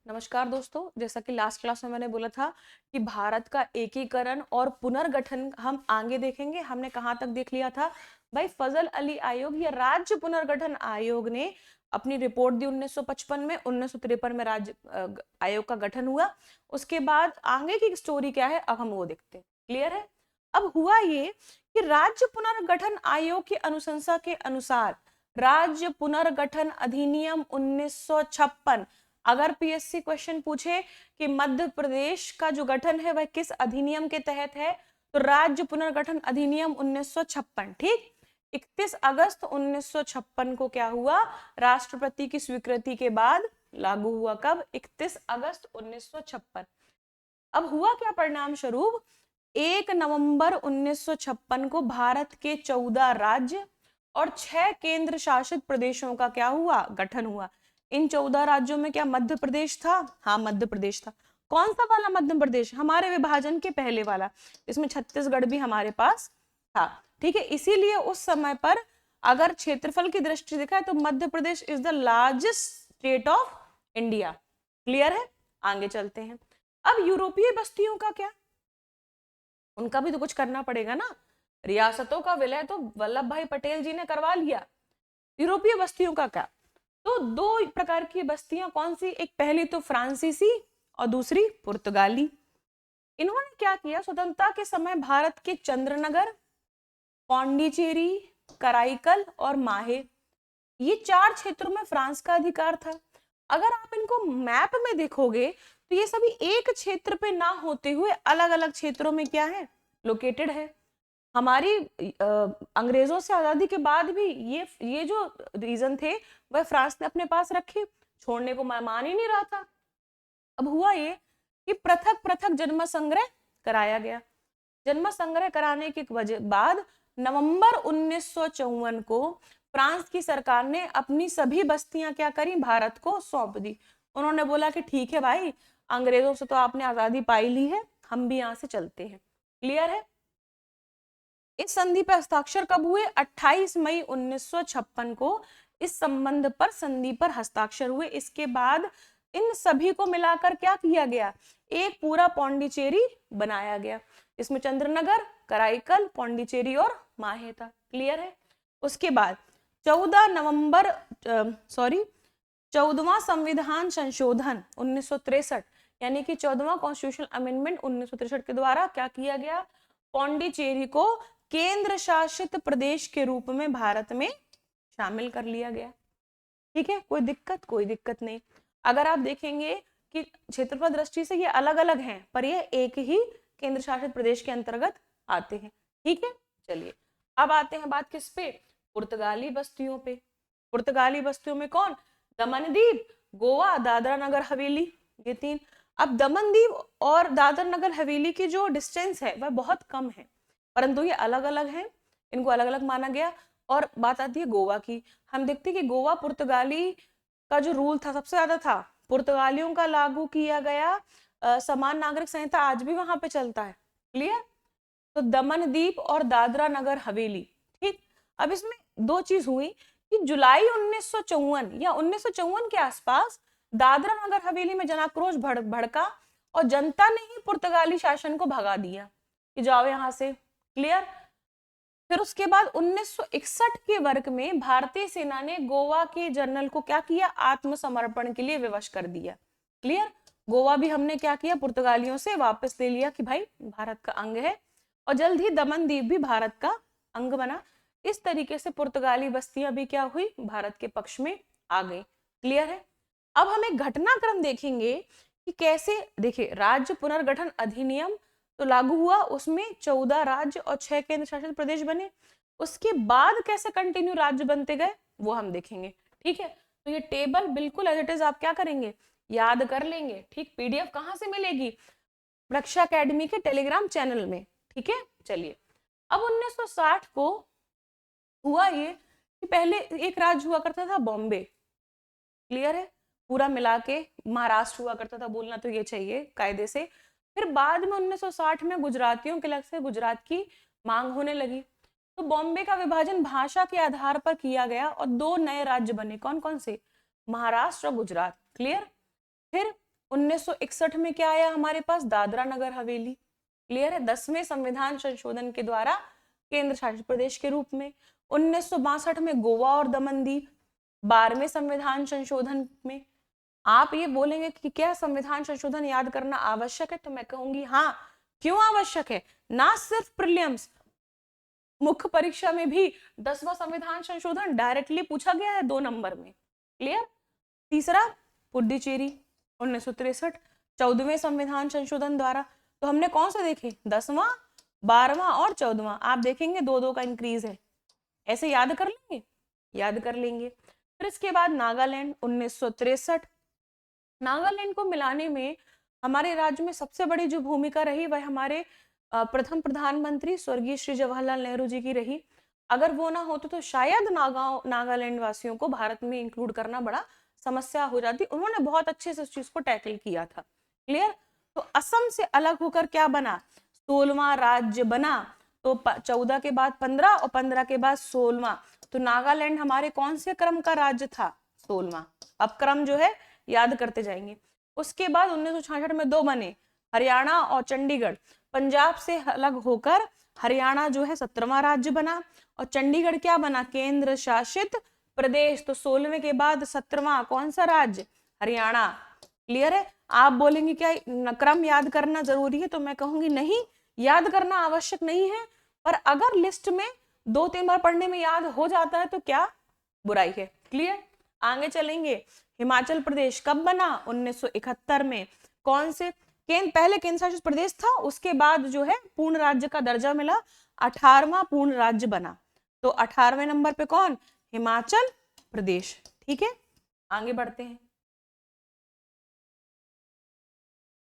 नमस्कार दोस्तों, जैसा कि लास्ट क्लास में मैंने बोला था कि भारत का एकीकरण और पुनर्गठन हम आगे देखेंगे। हमने कहाँ तक देख लिया था भाई? फजल अली आयोग या राज्य पुनर्गठन आयोग ने अपनी रिपोर्ट दी 1955 में। 1953 में राज्य आयोग का गठन हुआ। उसके बाद आगे की स्टोरी क्या है अब हम वो देखते हैं। क्लियर है? अब हुआ ये कि राज्य पुनर्गठन आयोग की अनुशंसा के अनुसार राज्य पुनर्गठन अधिनियम 1956, अगर पीएससी क्वेश्चन पूछे कि मध्य प्रदेश का जो गठन है वह किस अधिनियम के तहत है, तो राज्य पुनर्गठन अधिनियम 1956। ठीक, 31 अगस्त 1956 को क्या हुआ? राष्ट्रपति की स्वीकृति के बाद लागू हुआ। कब? 31 अगस्त 1956। अब हुआ क्या परिणाम स्वरूप? 1 नवंबर 1956 को भारत के 14 राज्य और 6 केंद्र शासित प्रदेशों का क्या हुआ? गठन हुआ। इन 14 राज्यों में क्या मध्य प्रदेश था? हाँ, मध्य प्रदेश था। कौन सा वाला मध्य प्रदेश? हमारे विभाजन के पहले वाला। इसमें छत्तीसगढ़ भी हमारे पास था। ठीक है, इसीलिए उस समय पर अगर क्षेत्रफल की दृष्टि देखा तो Madhya Pradesh is the largest state of India. Clear है? आगे चलते हैं। अब यूरोपीय बस्तियों का क्या? उनका भी तो कुछ करना पड़ेगा ना। रियासतों का विलय तो वल्लभ भाई पटेल जी ने करवा लिया। यूरोपीय बस्तियों का क्या? तो दो प्रकार की बस्तियां कौन सी? एक पहली तो फ्रांसीसी और दूसरी पुर्तगाली। इन्होंने क्या किया? स्वतंत्रता के समय भारत के चंद्रनगर, पौंडीचेरी, कराईकल और माहे, ये 4 क्षेत्रों में फ्रांस का अधिकार था। अगर आप इनको मैप में देखोगे तो ये सभी एक क्षेत्र पे ना होते हुए अलग अलग क्षेत्रों में क्या है? लोकेटेड है। हमारी अंग्रेजों से आजादी के बाद भी ये जो रीजन थे वह फ्रांस ने अपने पास रखे, छोड़ने को मान ही नहीं रहा था। अब हुआ ये कि पृथक पृथक जन्म संग्रह कराया गया। जन्म संग्रह कराने के वजह बाद नवंबर 1954 को फ्रांस की सरकार ने अपनी सभी बस्तियां क्या करी? भारत को सौंप दी। उन्होंने बोला कि ठीक है भाई, अंग्रेजों से तो आपने आजादी पाई ली है, हम भी यहां से चलते हैं। क्लियर है? इस संधि पर हस्ताक्षर कब हुए? 28 मई 1956 को इस संबंध पर संधि पर हस्ताक्षर हुए। इसके बाद इन सभी को मिलाकर क्या किया गया? एक पूरा पौंडीचेरी बनाया गया। इसमें चंद्रनगर, कराईकल, पौंडीचेरी और माहे था। क्लियर है? उसके बाद 14वां संविधान संशोधन 1963 यानी कि 14वां कॉन्स्टिट्यूशनल अमेंडमेंट 1963 के द्वारा क्या किया गया? पौंडीचेरी को केंद्र शासित प्रदेश के रूप में भारत में शामिल कर लिया गया। ठीक है, कोई दिक्कत? कोई दिक्कत नहीं। अगर आप देखेंगे कि क्षेत्रफल दृष्टि से ये अलग अलग हैं, पर ये एक ही केंद्र शासित प्रदेश के अंतर्गत आते हैं। ठीक है, चलिए अब आते हैं बात किस पे? पुर्तगाली बस्तियों पे। पुर्तगाली बस्तियों में कौन? दमनदीप, गोवा, दादरा नगर हवेली, ये 3। अब दमनदीप और दादरा नगर हवेली की जो डिस्टेंस है वह बहुत कम है, परंतु ये अलग अलग हैं, इनको अलग अलग माना गया। और बात आती है गोवा की। हम देखते हैं कि गोवा पुर्तगाली का जो रूल था सबसे ज्यादा था, पुर्तगालियों का लागू किया गया समान नागरिक संहिता आज भी वहां पे चलता है। क्लियर? तो दमनदीप और दादरा नगर हवेली। ठीक, अब इसमें दो चीज हुई कि जुलाई 1954 या 1954 के आसपास दादरा नगर हवेली में जनाक्रोश भड़का और जनता ने ही पुर्तगाली शासन को भगा दिया कि जाओ यहां से। क्लियर? फिर उसके बाद 1961 के वर्ग में भारतीय सेना ने गोवा के जनरल को क्या किया? आत्मसमर्पण के लिए विवश कर दिया। क्लियर? गोवा भी हमने क्या किया? पुर्तगालियों से वापस ले लिया कि भाई भारत का अंग है, और जल्द ही दमनदीप भी भारत का अंग बना। इस तरीके से पुर्तगाली बस्तियां भी क्या हुई? भारत के पक्ष में आ गई। क्लियर है? अब हम एक घटनाक्रम देखेंगे कि कैसे। देखिए, राज्य पुनर्गठन अधिनियम तो लागू हुआ, उसमें 14 राज्य और 6 केंद्र शासित प्रदेश बने। उसके बाद कैसे कंटिन्यू राज्य बनते गए वो हम देखेंगे। ठीक है, तो ये टेबल बिल्कुल एज इट इज आप क्या करेंगे? याद कर लेंगे। ठीक, पीडीएफ कहाँ से मिलेगी? रक्षा एकेडमी के टेलीग्राम चैनल में। ठीक है, चलिए अब 1960 को हुआ ये कि पहले एक राज्य हुआ करता था बॉम्बे। क्लियर है? पूरा मिला के महाराष्ट्र हुआ करता था, बोलना तो ये चाहिए कायदे से। फिर बाद में 1960 में गुजरातियों के लग से गुजरात की मांग होने लगी, तो बॉम्बे का विभाजन भाषा के आधार पर किया गया और 2 नए राज्य बने। कौन कौन से? महाराष्ट्र और गुजरात। क्लियर? फिर 1961 में क्या आया हमारे पास, दादरा नगर हवेली। क्लियर है, 10वें संविधान संशोधन के द्वारा केंद्र शासित प्रदेश के रूप में। 1962 में गोवा और दमन दीव, 12वें संविधान संशोधन में। आप ये बोलेंगे कि क्या संविधान संशोधन याद करना आवश्यक है, तो मैं कहूंगी हाँ, क्यों आवश्यक है, ना सिर्फ प्रीलिम्स, मुख्य परीक्षा में भी 10वां संविधान संशोधन डायरेक्टली पूछा गया है 2 नंबर में। क्लियर। तीसरा, पुडुचेरी 1963, 14वें संविधान संशोधन द्वारा। तो हमने कौन से देखे, 10वां, 12वां और 14वां। आप देखेंगे 2-2 का इंक्रीज है, ऐसे याद कर लेंगे, याद कर लेंगे। फिर इसके बाद नागालैंड 1963। नागालैंड को मिलाने में हमारे राज्य में सबसे बड़ी जो भूमिका रही वह हमारे प्रथम प्रधानमंत्री स्वर्गीय श्री जवाहरलाल नेहरू जी की रही। अगर वो ना होते तो शायद नागालैंड वासियों को भारत में इंक्लूड करना बड़ा समस्या हो जाती। उन्होंने बहुत अच्छे से उस चीज को टैकल किया था। क्लियर। तो असम से अलग होकर क्या बना, 16वां राज्य बना। तो 14 के बाद 15 और 15 के बाद 16वां। तो नागालैंड हमारे कौन से क्रम का राज्य था, 16वां। अब क्रम जो है याद करते जाएंगे। उसके बाद 1966 में 2 बने, हरियाणा और चंडीगढ़। पंजाब से अलग होकर हरियाणा जो है 17वां राज्य बना और चंडीगढ़ क्या बना, केंद्र शासित प्रदेश। तो 16वें के बाद 17वां कौन सा राज्य, हरियाणा। क्लियर है। आप बोलेंगे क्या क्रम याद करना जरूरी है, तो मैं कहूंगी नहीं, याद करना आवश्यक नहीं है, पर अगर लिस्ट में 2-3 बार पढ़ने में याद हो जाता है तो क्या बुराई है। क्लियर। आगे चलेंगे। हिमाचल प्रदेश कब बना, 1971 में। कौन से पहले केंद्र शासित प्रदेश था, उसके बाद जो है पूर्ण राज्य का दर्जा मिला, 18वां पूर्ण राज्य बना। तो 18वें नंबर पे कौन, हिमाचल प्रदेश। ठीक है, आगे बढ़ते हैं।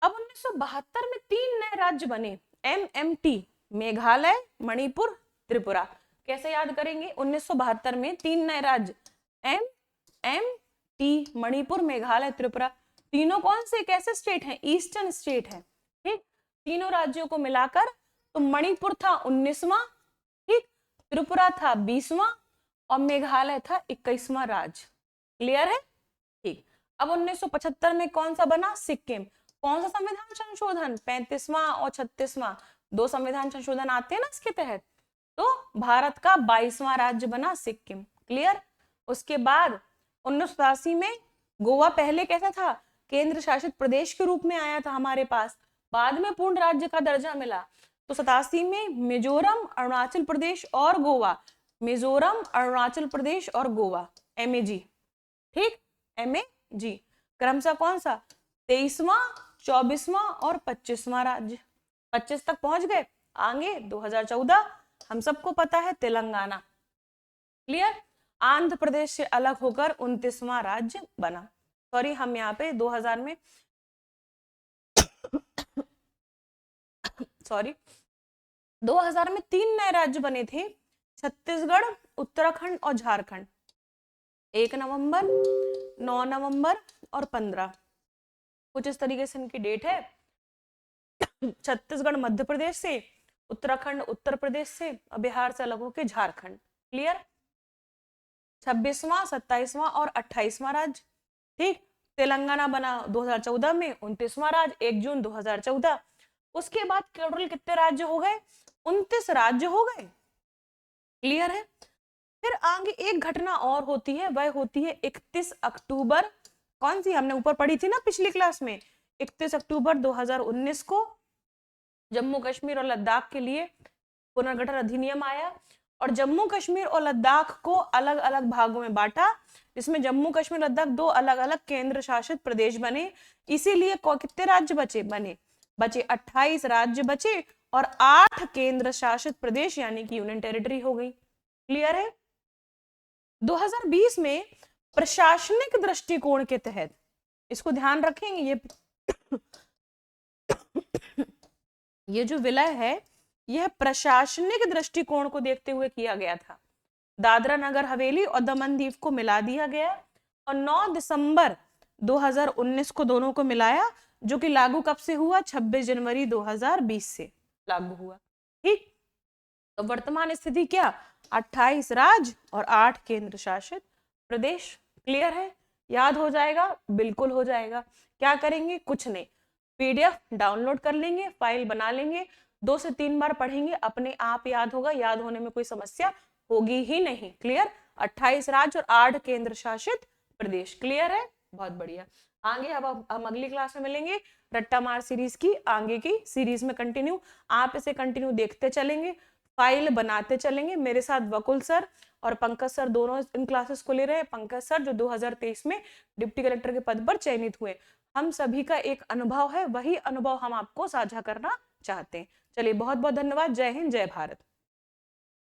अब 1972 में 3 नए राज्य बने, MMT, मेघालय, मणिपुर, त्रिपुरा। कैसे याद करेंगे, 1972 में 3 नए राज्य, MMT, मणिपुर, मेघालय, त्रिपुरा। तीनों कौन से कैसे स्टेट हैं, ईस्टर्न स्टेट है। ठीक, तीनों राज्यों को मिलाकर तो मणिपुर था 19वां, ठीक, त्रिपुरा था 20वां और मेघालय था 21वां राज्य। क्लियर है। ठीक। अब 1975 में कौन सा बना, सिक्किम। कौन सा संविधान संशोधन, 35वां और 36वां, 2 संविधान संशोधन आते हैं ना इसके तहत। तो भारत का 22वां राज्य बना सिक्किम। क्लियर। उसके बाद 1987 में गोवा पहले कैसा था, केंद्र शासित प्रदेश के रूप में आया था हमारे पास, बाद में पूर्ण राज्य का दर्जा मिला। तो 87 में मिजोरम, अरुणाचल प्रदेश और गोवा, मिजोरम, अरुणाचल प्रदेश और गोवा, MAG। ठीक, MAG। क्रमशः कौन सा, 23वां, 24वां और 25वां राज्य। 25 तक पहुंच गए। आगे 2014 हम सबको पता है, तेलंगाना। क्लियर। आंध्र प्रदेश से अलग होकर 29वां राज्य बना। सॉरी, हम यहाँ पे 2000 में सॉरी 2000 में 3 नए राज्य बने थे, छत्तीसगढ़, उत्तराखंड और झारखंड। 1 नवंबर, 9 नवंबर और 15, कुछ इस तरीके से इनकी डेट है। छत्तीसगढ़ मध्य प्रदेश से, उत्तराखंड उत्तर प्रदेश से और बिहार से अलग होकर झारखंड। क्लियर। 26वां, 27वां और 28वां राज्य। ठीक, तेलंगाना बना 2014 में, 29वां राज्य 1 जून 2014। उसके बाद टोटल कितने राज्य हो गए, 29 राज्य हो गए। क्लियर है। फिर आगे एक घटना और होती है, वह होती है 31 अक्टूबर। कौन सी, हमने ऊपर पढ़ी थी ना पिछली क्लास में, 31 अक्टूबर 2019 को जम्मू कश्मीर और लद्दाख के लिए पुनर्गठन अधिनियम आया और जम्मू कश्मीर और लद्दाख को अलग अलग भागों में बांटा, जिसमें जम्मू कश्मीर लद्दाख 2 अलग अलग केंद्र शासित प्रदेश बने। इसीलिए कितने राज्य बचे, बचे 28 राज्य बचे और 8 केंद्र शासित प्रदेश यानी कि यूनियन टेरिटरी हो गई। क्लियर है। 2020 में प्रशासनिक दृष्टिकोण के तहत, इसको ध्यान रखेंगे, ये जो विलय है यह प्रशासनिक दृष्टिकोण को देखते हुए किया गया था। दादरा नगर हवेली और दमन दीव को मिला दिया गया और 9 दिसंबर 2019 को दोनों को मिलाया, जो कि लागू कब से हुआ, 26 जनवरी 2020 से लागू हुआ। ठीक, तो वर्तमान स्थिति क्या, 28 राज्य और 8 केंद्र शासित प्रदेश। क्लियर है। याद हो जाएगा? बिल्कुल हो जाएगा। क्या करेंगे? कुछ नहीं, पीडीएफ डाउनलोड कर लेंगे, फाइल बना लेंगे, 2 से 3 बार पढ़ेंगे, अपने आप याद होगा, याद होने में कोई समस्या होगी ही नहीं। क्लियर? 28 राज्य और 8 केंद्र शासित प्रदेश। क्लियर है? बहुत बढ़िया। आगे अब हम अगली क्लास में मिलेंगे, रट्टा मार सीरीज की आगे की सीरीज में कंटिन्यू। आप इसे कंटिन्यू देखते चलेंगे, फाइल बनाते चलेंगे मेरे साथ। वकुल सर और पंकज सर दोनों इन क्लासेस को ले रहे हैं। पंकज सर जो 2023 में डिप्टी कलेक्टर के पद पर चयनित हुए। हम सभी का एक अनुभव है, वही अनुभव हम आपको साझा करना चाहते हैं। चलिए बहुत बहुत धन्यवाद। जय हिंद, जय भारत।